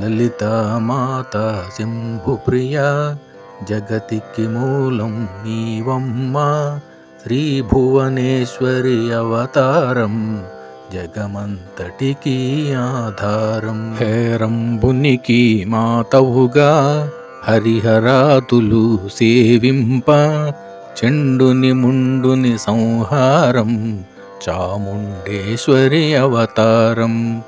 లలితామాత శంభుప్రియ జగతికి మూలం నీవమ్మ. శ్రీభువనేశ్వరి అవతారం జగమంతటికి ఆధారం. హేరంబునికి మాతవుగా హరిహరాతులు సేవింప చెండుని ముండుని సంహారం చాముండేశ్వరి అవతారం.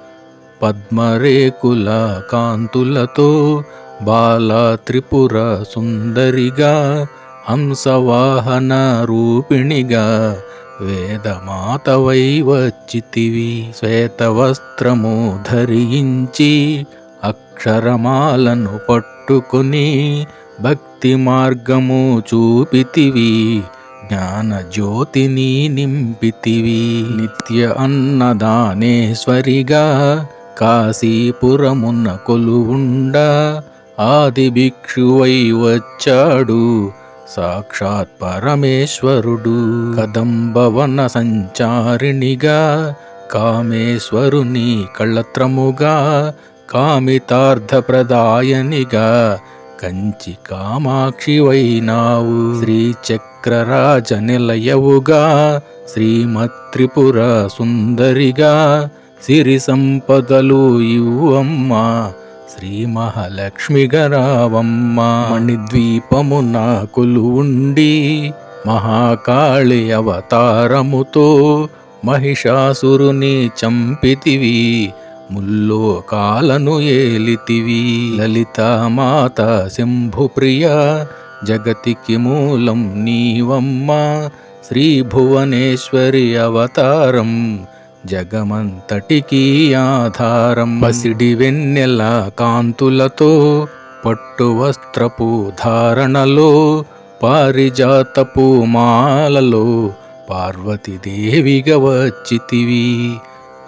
పద్మరేకుల కాంతులతో బాలా త్రిపుర సుందరిగా హంసవాహన రూపిణిగా వేదమాతవై వచ్చితివి. శ్వేతవస్త్రము ధరించి అక్షరమాలను పట్టుకొని భక్తి మార్గము చూపితివి. జ్ఞానజ్యోతిని నింపితివి. నిత్య అన్నదానేశ్వరిగా కాశీపురమున్న కొలువుండా ఆది భిక్షువై వచ్చాడు సాక్షాత్ పరమేశ్వరుడు. కదంబవన సంచారిణిగా కామేశ్వరుని కళత్రముగా కామితార్థప్రదాయనిగా కంచి కామాక్షివైనావు. శ్రీచక్రరాజ నిలయవుగా శ్రీమత్రిపుర సుందరిగా సిరి సంపదలు ఇవ్వమ్మ శ్రీ మహాలక్ష్మిగా రావమ్మ. మణిద్వీపమున కొలువుండి మహాకాళి అవతారముతో మహిషాసురుని చంపితివి. ముల్లోకాలను ఏలితివి. లలితామాత శంభుప్రియ జగతికి మూలం నీవమ్మ. శ్రీభువనేశ్వరి అవతారం జగమంతటికి ఆధారం. పసిడి వెన్నెల కాంతులతో పట్టు వస్త్రపు ధారణలో పారిజాతపు మాలలో పార్వతీదేవిగా వచ్చితివి.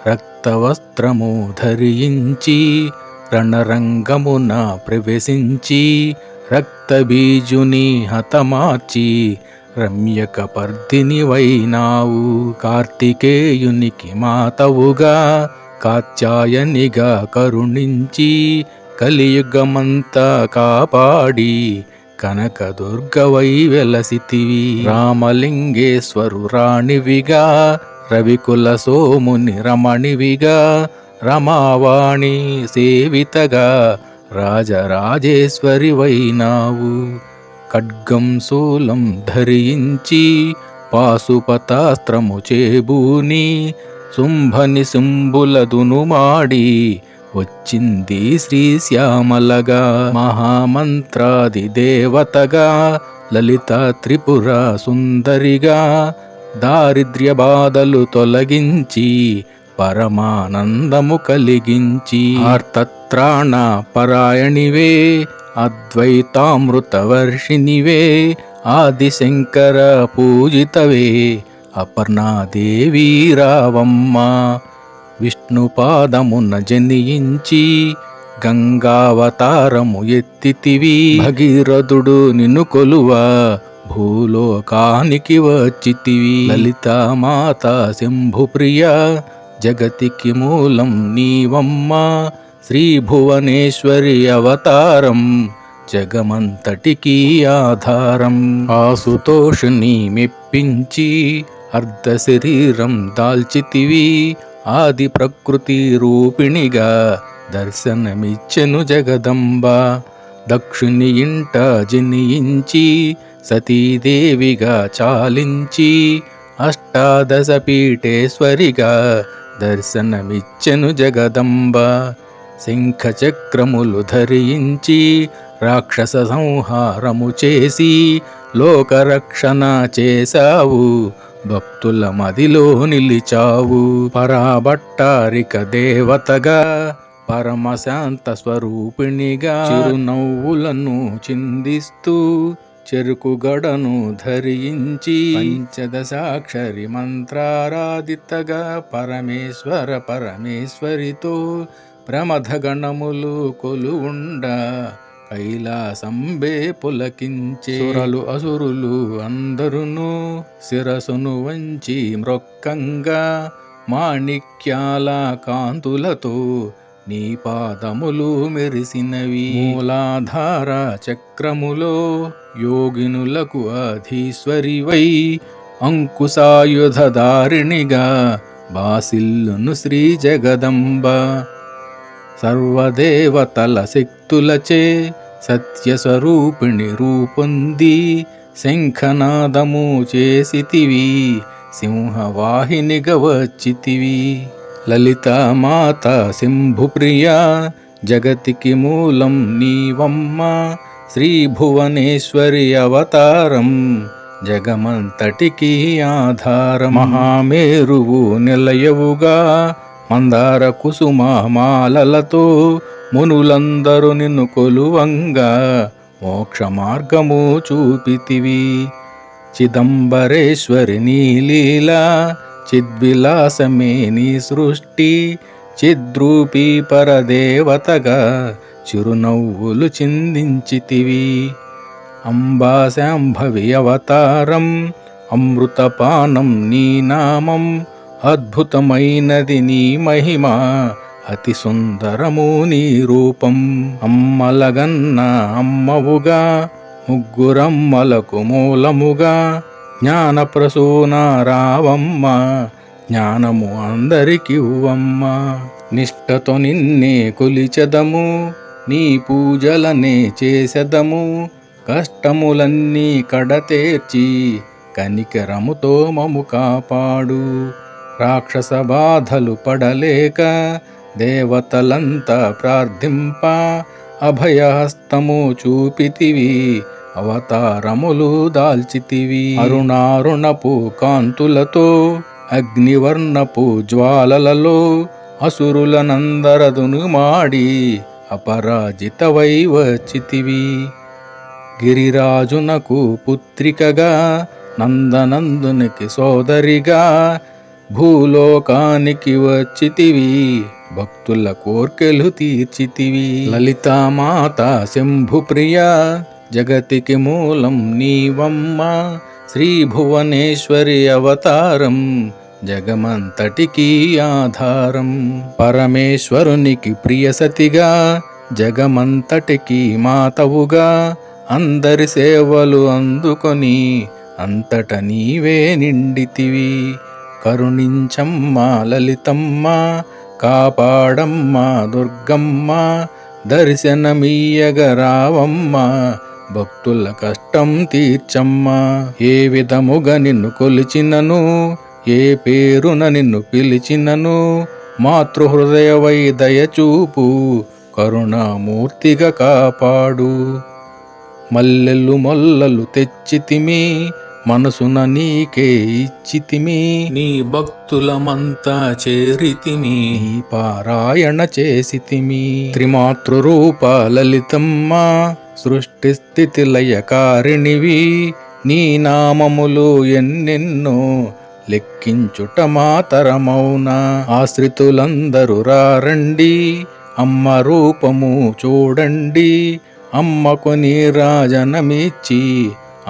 రక్తవస్త్రము ధరించి రణరంగమున ప్రవేశించి రక్తబీజుని హతమార్చి రమ్యకపర్దిని వైనావు. కార్తికేయునికి మాతవుగా కాత్యాయనిగా కరుణించి కలియుగమంతా కాపాడి కనకదుర్గవై వెలసితివి. రామలింగేశ్వరు రాణివిగా రవికుల సోముని రమణివిగా రమావాణి సేవితగా రాజరాజేశ్వరి వైనావు. ఖడ్గం శూలం ధరించి పాశుపతాస్త్రము చేబూని శుంభని శుంభులదును మాడి వచ్చింది శ్రీశ్యామలగా. మహామంత్రాది దేవతగా లలిత త్రిపుర సుందరిగా దారిద్ర్య బాధలు తొలగించి పరమానందము కలిగించి ఆర్తత్రాణ పరాయణివే అద్వైతామృతవర్షినివే ఆదిశంకర పూజితవే అపర్ణాదేవి రావమ్మ. విష్ణుపాదమున జనించి గంగావతారము ఎత్తితివి. భగీరథుడు నిన్ను కొలువా భూలోకానికి వచ్చితివి. లలితామాత శంభుప్రియ జగతికి మూలం నీవమ్మ. శ్రీభువనేశ్వరి అవతారం జగమంతటికి ఆధారం. ఆసుతోషుని మెప్పించి అర్ధ శరీరం దాల్చితివి. ఆది ప్రకృతి రూపిణిగా దర్శనమిచ్చెను జగదంబ. దక్షుని ఇంట జనించి సతీదేవిగా చాలించి అష్టాదశ పీఠేశ్వరిగా దర్శనమిచ్చెను జగదంబ. శంఖచక్రములు ధరించి రాక్షస సంహారము చేసి లోకరక్షణ చేశావు. భక్తుల మదిలో నిలిచావు. పరాభట్టారిక దేవతగా పరమశాంత స్వరూపిణిగా చిరునవ్వులను చిందిస్తూ చెరుకు గడను ధరించి పంచదశాక్షరి మంత్రారాధితగా పరమేశ్వర పరమేశ్వరితో ప్రమథగణములు కొలువుండా కైలాసంబే పులకించే. సురలు అసురులు అందరును శిరసును వంచి మ్రొక్కంగా మాణిక్యాల కాంతులతో నీ పాదములు మెరిసినవి. మూలాధార చక్రములో యోగినులకు అధీశ్వరివై అంకుశాయుధధారిణిగా బాసిల్లును శ్రీ జగదంబ. సర్వదేవతల శక్తులచే సత్యస్వరూపిణి రూపొంది శంఖనాదము చేసితివి, సింహవాహినిగా వచ్చితివి. లలితామాత శంభుప్రియ జగతికి మూలం నీవమ్మ, శ్రీభువనేశ్వరి అవతారం జగమంతటికి ఆధారం. మహామేరువు నిలయవుగా మందార కుసుమ మాలలతో మునులందరూ నిన్ను కొలువంగా మోక్ష మార్గము చూపితివి. చిదంబరేశ్వరి నీలీలా చిద్విలాసమే నీ సృష్టి, చిద్రూపీ పరదేవతగా చిరునవ్వులు చిందించితివి. అంబా శాంభవి అవతారం అమృతపానం నీ నామం, అద్భుతమైనది నీ మహిమ అతి సుందరము నీ రూపం. అమ్మలగన్న అమ్మవుగా ముగ్గురమ్మలకు మూలముగా జ్ఞాన ప్రసూన రావమ్మ, జ్ఞానము అందరికివ్వమ్మ. నిష్టతో నిన్నే కొలిచెదము, నీ పూజలనే చేసెదము, కష్టములన్నీ కడతేర్చి కనికరముతో మము కాపాడు. రాక్షస బాధలు పడలేక దేవతలంతా ప్రార్థింప అభయహస్తము చూపితివి, అవతారములు దాల్చితివి. అరుణారుణపు కాంతులతో అగ్నివర్ణపు జ్వాలలలో అసురులనందరదును మాడి అపరాజితవై వచ్చితివి. గిరిరాజునకు పుత్రికగా నందనందునికి సోదరిగా భూలోకానికి వచ్చితివి, భక్తుల కోర్కెలు తీర్చితివి. లలితామాత శంభుప్రియ జగతికి మూలం నీవమ్మ, శ్రీభువనేశ్వరి అవతారం జగమంతటికి ఆధారం. పరమేశ్వరునికి ప్రియసతిగా జగమంతటికి మాతవుగా అందరి సేవలు అందుకొని అంతట నీవే నిండితివి. కరుణించమ్మ లలితమ్మ, కాపాడమ్మ దుర్గమ్మ, దర్శనమీయగరావమ్మ, భక్తుల కష్టం తీర్చమ్మ. ఏ విధముగా నిన్ను కొలిచినను, ఏ పేరున నిన్ను పిలిచినను, మాతృహృదయవై దయచూపు, కరుణామూర్తిగా కాపాడు. మల్లెలు మొల్లలు తెచ్చితిమి, మనసున నీకే ఇచ్చితిమి, నీ భక్తులమంతా చేరితిమి, పారాయణ చేసితిమి. త్రిమాతృరూప లలితమ్మ, సృష్టి స్థితి లయకారిణివి, నీ నామములు ఎన్నెన్నో లెక్కించుట మాతరమౌనా. ఆశ్రితులందరూ రారండి, అమ్మ రూపము చూడండి, అమ్మకు నీరాజనమిచ్చి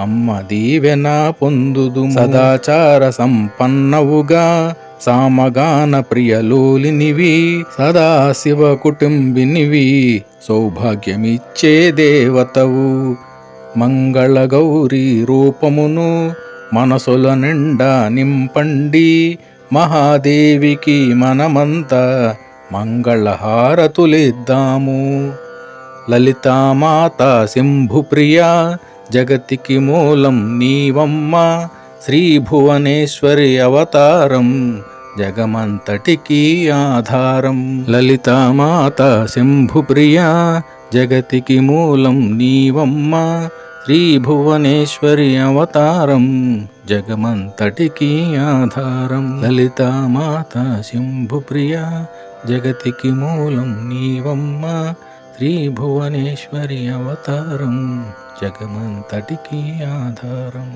అమ్మ దీవెన పొందుదు. సదాచార సంపన్నవుగా సామగాన ప్రియలోలినివి, సదాశివ కుటుంబినివి, సౌభాగ్యమిచ్చే దేవతవు. మంగళ గౌరీ రూపమును మనసుల నిండా నింపండి, మహాదేవికి మనమంతా మంగళహారతులిద్దాము. లలితామాత శంభుప్రియ జగతికి మూలం నీవమ్మ, శ్రీభువనేశ్వరి అవతారం జగమంతటికి ఆధారం. లలితామాత శంభుప్రియ జగతికి మూలం నీవమ్మ, శ్రీభువనేశ్వరి అవతారం జగమంతటికి ఆధారం. లలితామాత శంభుప్రియ జగతికి మూలం నీవమ్మ, శ్రీభువనేశ్వరి అవతారం జగమంతటికి ఆధారం.